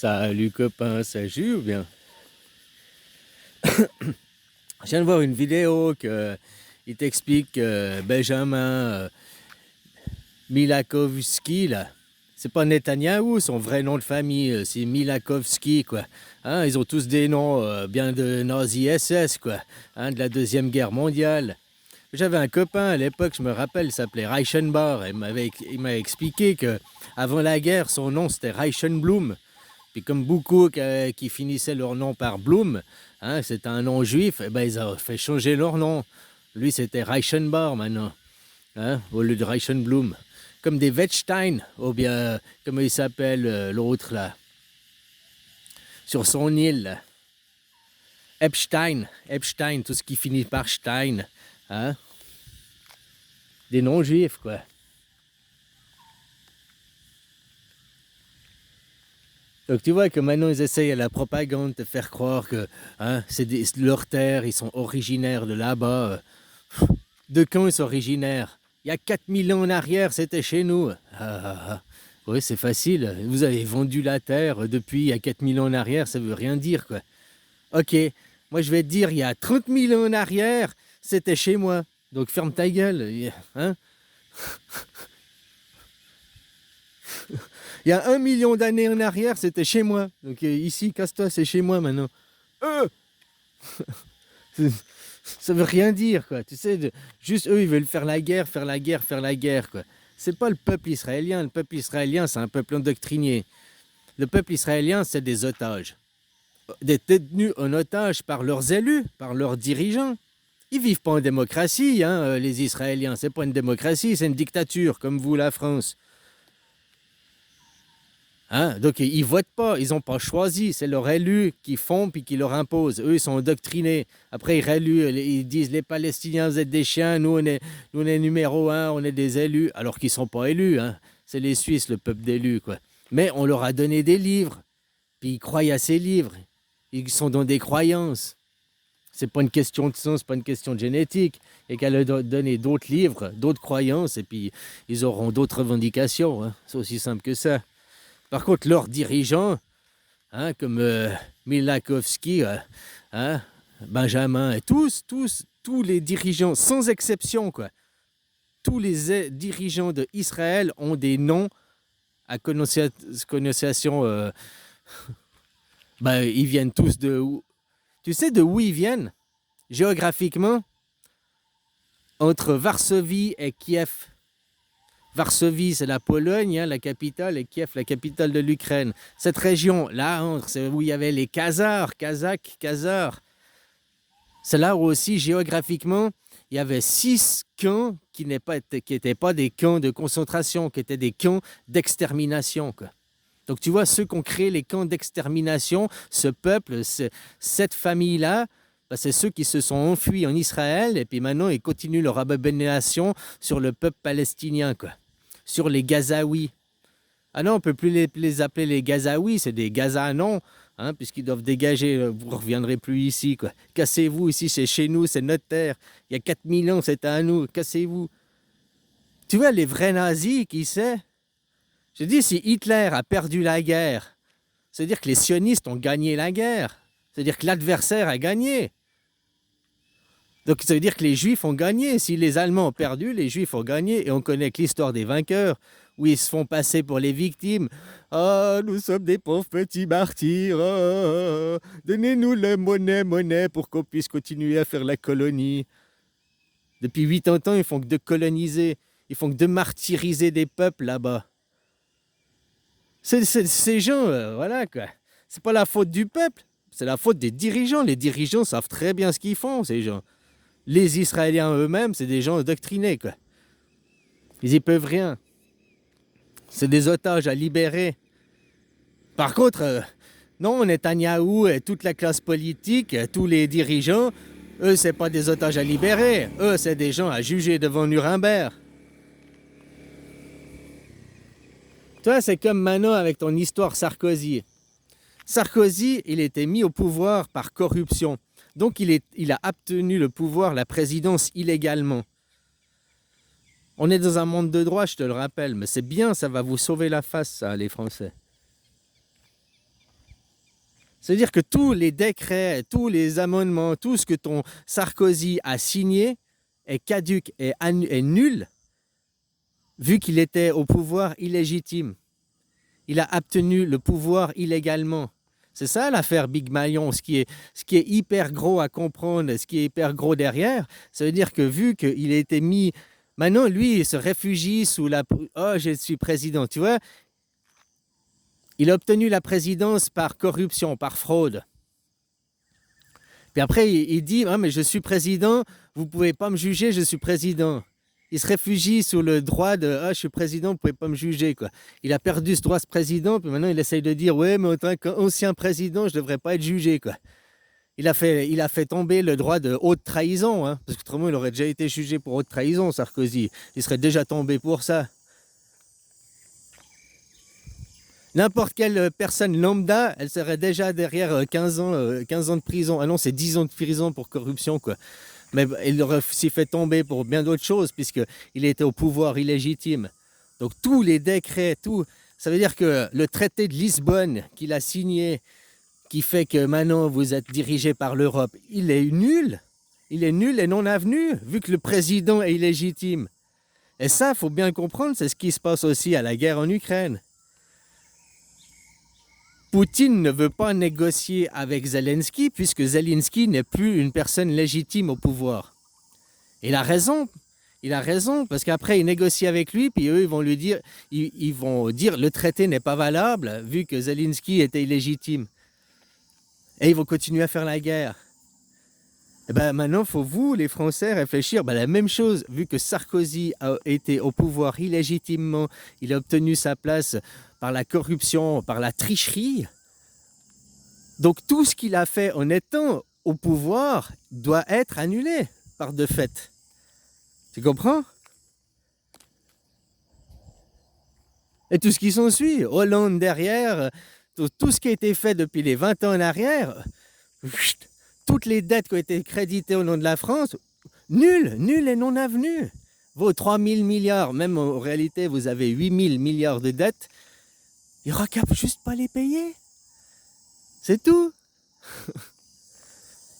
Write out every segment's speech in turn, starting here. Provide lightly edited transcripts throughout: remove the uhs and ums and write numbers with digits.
Salut copain, ça joue ou bien? Je viens de voir une vidéo que il t'explique que Benjamin Milakovski, là, c'est pas Netanyahou, son vrai nom de famille, c'est Milakovski, quoi. Hein, ils ont tous des noms bien de nazi SS, quoi, hein, de la Deuxième Guerre mondiale. J'avais un copain à l'époque, je me rappelle, il s'appelait Reichenbach, et il m'a expliqué que avant la guerre, son nom c'était Reichenblum. Puis comme beaucoup qui finissaient leur nom par Blum, hein, c'était un nom juif, et ben ils ont fait changer leur nom. Lui, c'était Reichenbach maintenant, hein, au lieu de Reichenblum. Comme des Wettstein, ou bien, comment il s'appelle l'autre là, sur son île, là. Epstein, tout ce qui finit par Stein, hein, des noms juifs, quoi. Donc tu vois que maintenant ils essayent à la propagande de faire croire que hein, c'est leur terre, ils sont originaires de là-bas. De quand ils sont originaires? Il y a 4000 ans en arrière, c'était chez nous. Oui, c'est facile. Vous avez vendu la terre depuis il y a 4000 ans en arrière, ça veut rien dire, quoi. Ok, moi je vais te dire, il y a 30 000 ans en arrière, c'était chez moi. Donc ferme ta gueule, hein? Il y a 1 million d'années en arrière, c'était chez moi. Donc ici, casse-toi, c'est chez moi maintenant. Euh Ça veut rien dire, quoi. Tu sais, juste eux, ils veulent faire la guerre, faire la guerre, faire la guerre, quoi. C'est pas le peuple israélien. Le peuple israélien, c'est un peuple endoctriné. Le peuple israélien, c'est des otages. Des détenus en otage par leurs élus, par leurs dirigeants. Ils vivent pas en démocratie, hein, les Israéliens. C'est pas une démocratie, c'est une dictature, comme vous, la France. Hein? Donc, ils ne votent pas, ils n'ont pas choisi. C'est leurs élus qui font puis qui leur imposent. Eux, ils sont endoctrinés. Après, ils réélus, ils disent les Palestiniens, vous êtes des chiens, nous, on est numéro un, on est des élus, alors qu'ils ne sont pas élus. Hein? C'est les Suisses, le peuple d'élus, quoi. Mais on leur a donné des livres, puis ils croient à ces livres. Ils sont dans des croyances. C'est pas une question de sens, c'est pas une question de génétique. Et qu'elle leur donner d'autres livres, d'autres croyances, et puis ils auront d'autres revendications. Hein? C'est aussi simple que ça. Par contre, leurs dirigeants, hein, comme Milakovski, hein, Benjamin, et tous les dirigeants, sans exception, quoi, tous les dirigeants d'Israël ont des noms à connotation. Ben, ils viennent tous de où? Tu sais de où ils viennent, géographiquement, entre Varsovie et Kiev. Varsovie, c'est la Pologne, hein, la capitale, et Kiev, la capitale de l'Ukraine. Cette région-là, c'est où il y avait les Khazars. C'est là où aussi, géographiquement, il y avait 6 camps qui n'étaient pas des camps de concentration, qui étaient des camps d'extermination, quoi. Donc tu vois, ceux qui ont créé les camps d'extermination, ce peuple, cette famille-là, ben, c'est ceux qui se sont enfuis en Israël, et puis maintenant, ils continuent leur abomination sur le peuple palestinien, quoi. Sur les Gazaouis. Ah non, on ne peut plus les appeler les Gazaouis, c'est des Gazanons, hein, puisqu'ils doivent dégager, vous ne reviendrez plus ici, quoi. Cassez-vous, ici c'est chez nous, c'est notre terre. Il y a 4000 ans, c'était à nous, cassez-vous. Tu vois, les vrais nazis, qui c'est? Je dis, si Hitler a perdu la guerre, c'est-à-dire que les sionistes ont gagné la guerre. C'est-à-dire que l'adversaire a gagné. Donc ça veut dire que les Juifs ont gagné. Si les Allemands ont perdu, les Juifs ont gagné. Et on connaît que l'histoire des vainqueurs, où ils se font passer pour les victimes. Ah, nous sommes des pauvres petits martyrs. Ah, donnez-nous la monnaie, pour qu'on puisse continuer à faire la colonie. Depuis 80 ans, ils font que de coloniser. Ils font que de martyriser des peuples là-bas. Ces gens, voilà quoi. C'est pas la faute du peuple, c'est la faute des dirigeants. Les dirigeants savent très bien ce qu'ils font, ces gens. Les Israéliens eux-mêmes, c'est des gens doctrinés, quoi. Ils y peuvent rien. C'est des otages à libérer. Par contre, non, Netanyahou et toute la classe politique, tous les dirigeants, eux, c'est pas des otages à libérer. Eux, c'est des gens à juger devant Nuremberg. Toi, c'est comme maintenant avec ton histoire Sarkozy. Sarkozy, il était mis au pouvoir par corruption. Donc, il a obtenu le pouvoir, la présidence, illégalement. On est dans un monde de droit, je te le rappelle, mais c'est bien, ça va vous sauver la face, ça, les Français. C'est-à-dire que tous les décrets, tous les amendements, tout ce que ton Sarkozy a signé est caduque est nul, vu qu'il était au pouvoir illégitime. Il a obtenu le pouvoir illégalement. C'est ça l'affaire Big Malion, ce qui est hyper gros à comprendre, ce qui est hyper gros derrière, ça veut dire que vu qu'il a été mis... Maintenant, lui, il se réfugie sous la... Oh, je suis président, tu vois. Il a obtenu la présidence par corruption, par fraude. Puis après, il dit, ah, mais je suis président, vous ne pouvez pas me juger, je suis président. Il se réfugie sous le droit de, ah, je suis président, vous ne pouvez pas me juger, quoi. Il a perdu ce droit, ce président, puis maintenant il essaye de dire, ouais, mais en tant qu'ancien président, je ne devrais pas être jugé, quoi. Il a fait tomber le droit de haute trahison, hein, parce qu'autrement, il aurait déjà été jugé pour haute trahison, Sarkozy. Il serait déjà tombé pour ça. N'importe quelle personne lambda, elle serait déjà derrière 15 ans de prison. Ah non, c'est 10 ans de prison pour corruption, quoi. Mais il aurait s'y fait tomber pour bien d'autres choses, puisqu'il était au pouvoir illégitime. Donc tous les décrets, tout, ça veut dire que le traité de Lisbonne qu'il a signé, qui fait que maintenant vous êtes dirigé par l'Europe, il est nul. Il est nul et non avenu, vu que le président est illégitime. Et ça, il faut bien comprendre, c'est ce qui se passe aussi à la guerre en Ukraine. Poutine ne veut pas négocier avec Zelensky puisque Zelensky n'est plus une personne légitime au pouvoir. Et il a raison, parce qu'après il négocie avec lui, puis eux ils vont dire le traité n'est pas valable vu que Zelensky était illégitime. Et ils vont continuer à faire la guerre. Et ben maintenant, il faut vous, les Français, réfléchir la même chose, vu que Sarkozy a été au pouvoir illégitimement, il a obtenu sa place par la corruption, par la tricherie. Donc tout ce qu'il a fait en étant au pouvoir doit être annulé par de fait. Tu comprends? Et tout ce qui s'ensuit, Hollande derrière, tout ce qui a été fait depuis les 20 ans en arrière, toutes les dettes qui ont été créditées au nom de la France, nul et non avenu. Vos 3 000 milliards, même en réalité vous avez 8 000 milliards de dettes, ils ne recapent juste pas les payer. C'est tout.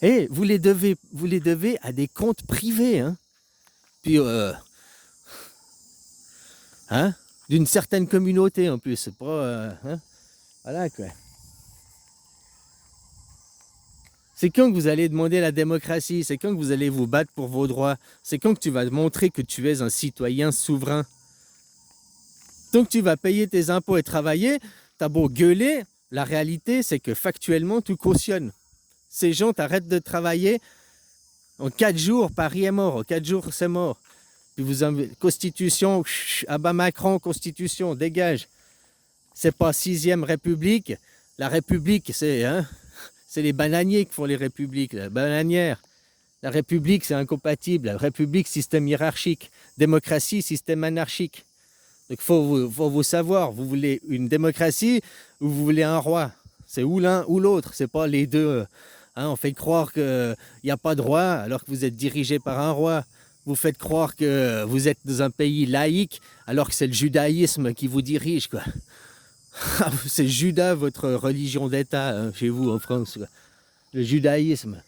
Et vous les devez à des comptes privés. Hein. Puis, d'une certaine communauté en plus. C'est pas, voilà quoi. C'est quand que vous allez demander la démocratie, c'est quand que vous allez vous battre pour vos droits, c'est quand que tu vas montrer que tu es un citoyen souverain. Tant que tu vas payer tes impôts et travailler, t'as beau gueuler, la réalité c'est que factuellement tout cautionne. Ces gens t'arrêtent de travailler, en 4 jours, Paris est mort, en 4 jours c'est mort. Puis vous avez Constitution, abat Macron, Constitution, dégage. C'est pas 6e République, la République c'est... C'est les bananiers qui font les républiques, la bananière. La république, c'est incompatible. La république, système hiérarchique. Démocratie, système anarchique. Donc, il faut vous savoir, vous voulez une démocratie ou vous voulez un roi. C'est ou l'un ou l'autre, c'est pas les deux. On fait croire qu'il n'y a pas de roi alors que vous êtes dirigé par un roi. Vous faites croire que vous êtes dans un pays laïque alors que c'est le judaïsme qui vous dirige, quoi. C'est Judas, votre religion d'État, chez vous en France. Le judaïsme.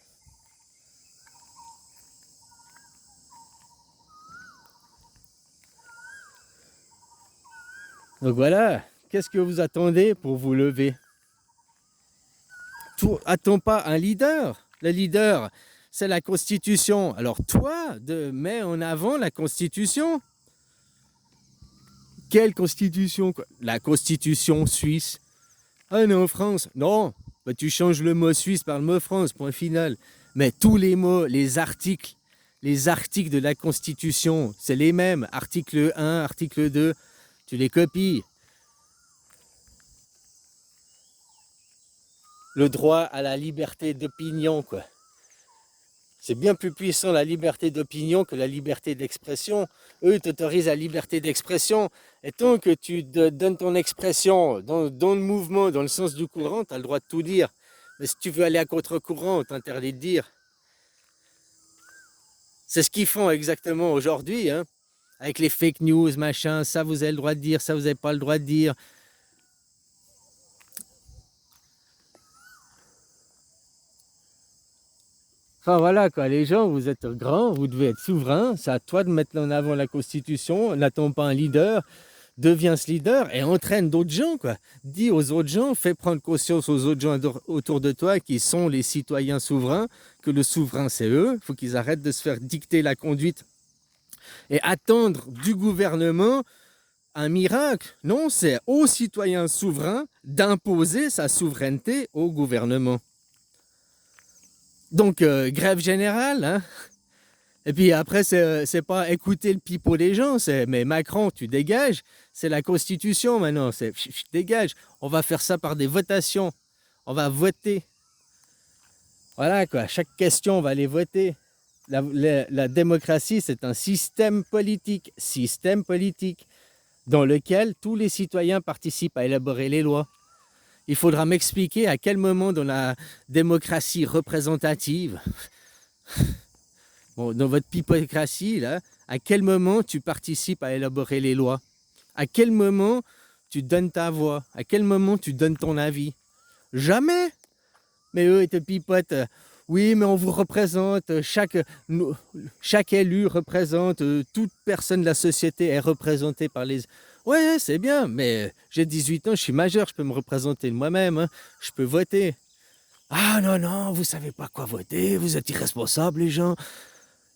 Donc voilà, qu'est-ce que vous attendez pour vous lever? Attends pas un leader. Le leader, c'est la Constitution. Alors toi, mets en avant la Constitution. Quelle Constitution? La Constitution suisse. Ah non, France. Non, tu changes le mot suisse par le mot France, point final. Mais tous les mots, les articles de la Constitution, c'est les mêmes. Article 1, article 2, tu les copies. Le droit à la liberté d'opinion, quoi. C'est bien plus puissant la liberté d'opinion que la liberté d'expression. Eux, ils t'autorisent la liberté d'expression. Et tant que tu donnes ton expression dans le mouvement, dans le sens du courant, tu as le droit de tout dire. Mais si tu veux aller à contre-courant, on t'interdit de dire. C'est ce qu'ils font exactement aujourd'hui, hein, avec les fake news, machin, ça vous avez le droit de dire, ça vous n'avez pas le droit de dire. Enfin voilà quoi, les gens, vous êtes grands, vous devez être souverains, c'est à toi de mettre en avant la Constitution, n'attends pas un leader, deviens ce leader et entraîne d'autres gens quoi. Dis aux autres gens, fais prendre conscience aux autres gens autour de toi qui sont les citoyens souverains, que le souverain c'est eux, il faut qu'ils arrêtent de se faire dicter la conduite et attendre du gouvernement un miracle. Non, c'est aux citoyens souverains d'imposer sa souveraineté au gouvernement. Donc, grève générale, hein. Et puis après, c'est pas écouter le pipeau des gens, c'est mais Macron, tu dégages, c'est la Constitution maintenant, c'est dégage. On va faire ça par des votations, on va voter. Voilà quoi, chaque question, on va les voter. La démocratie, c'est un système politique, dans lequel tous les citoyens participent à élaborer les lois. Il faudra m'expliquer à quel moment dans la démocratie représentative, bon, dans votre pipocratie, là, à quel moment tu participes à élaborer les lois? À quel moment tu donnes ta voix? À quel moment tu donnes ton avis? Jamais. Mais eux, ils te pipotent. Oui, mais on vous représente. Chaque élu représente. Toute personne de la société est représentée par les... Ouais, c'est bien, mais j'ai 18 ans, je suis majeur, je peux me représenter moi-même. Hein, je peux voter. Ah non, non, vous savez pas quoi voter, vous êtes irresponsables, les gens.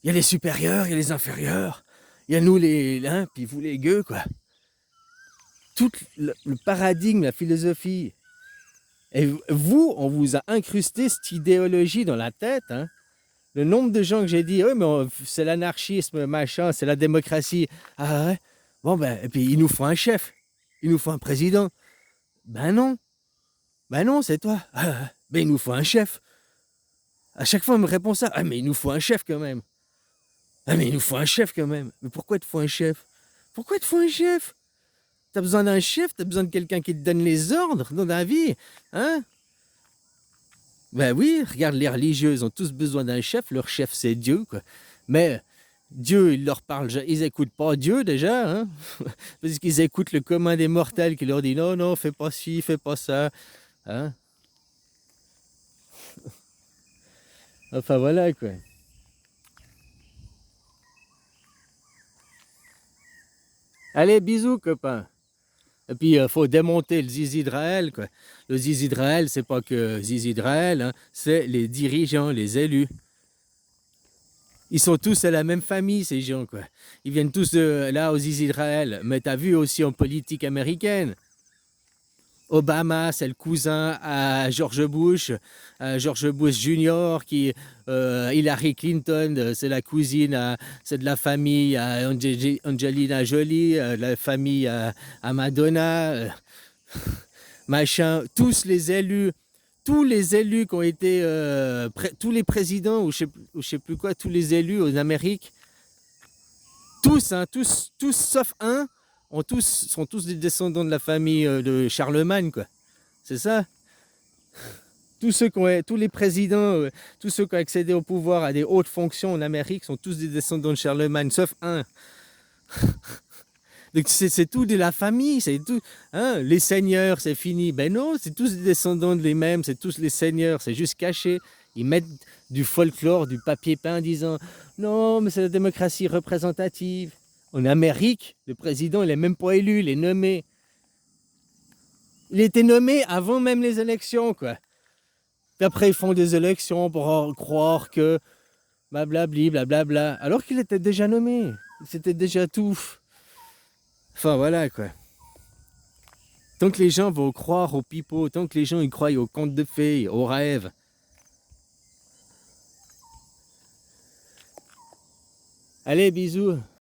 Il y a les supérieurs, il y a les inférieurs. Il y a nous, les... Hein, puis vous, les gueux, quoi. Tout le paradigme, la philosophie. Et vous, on vous a incrusté cette idéologie dans la tête. Hein. Le nombre de gens que j'ai dit, oui, mais c'est l'anarchisme, machin, c'est la démocratie. Ah ouais? Bon, ben, et puis il nous faut un chef. Il nous faut un président. Ben non. Ben non, c'est toi. Ah, ben il nous faut un chef. À chaque fois, on me répond ça. Ah, mais il nous faut un chef quand même. Ah, mais il nous faut un chef quand même. Mais pourquoi il te faut un chef? Pourquoi il te faut un chef? T'as besoin d'un chef, t'as besoin de quelqu'un qui te donne les ordres dans la vie. Hein? Ben oui, regarde, les religieux, ils ont tous besoin d'un chef. Leur chef, c'est Dieu, quoi. Mais Dieu, il leur parle, ils n'écoutent pas Dieu déjà, hein, parce qu'ils écoutent le commun des mortels qui leur dit non, non, fais pas ci, fais pas ça. Hein. Enfin voilà, quoi. Allez, bisous, copains. Et puis, il faut démonter le Zizi d'Israël, quoi. Le Zizi d'Israël, c'est pas que Zizi d'Israël, hein, c'est les dirigeants, les élus. Ils sont tous à la même famille, ces gens, quoi. Ils viennent tous de là aux Israël. Mais t'as vu aussi en politique américaine. Obama, c'est le cousin à George Bush Junior, Hillary Clinton, c'est la cousine, c'est de la famille à Angelina Jolie, la famille à Madonna, machin. Tous les élus qui ont été, tous les présidents ou je sais plus quoi, tous les élus en Amérique, tous, hein, tous sauf un, sont tous des descendants de la famille de Charlemagne, quoi. C'est ça. Tous les présidents, tous ceux qui ont accédé au pouvoir à des hautes fonctions en Amérique sont tous des descendants de Charlemagne, sauf un. Donc c'est tout de la famille, c'est tout. Hein, les seigneurs, c'est fini. Ben non, c'est tous des descendants de les mêmes, c'est tous les seigneurs, c'est juste caché. Ils mettent du folklore, du papier peint en disant non, mais c'est la démocratie représentative. En Amérique, le président, il n'est même pas élu, il est nommé. Il était nommé avant même les élections, quoi. Puis après, ils font des élections pour croire que blablabli, blablabla. Alors qu'il était déjà nommé. C'était déjà tout. Enfin, voilà, quoi. Tant que les gens vont croire aux pipeaux, tant que les gens y croient aux contes de fées, aux rêves. Allez, bisous.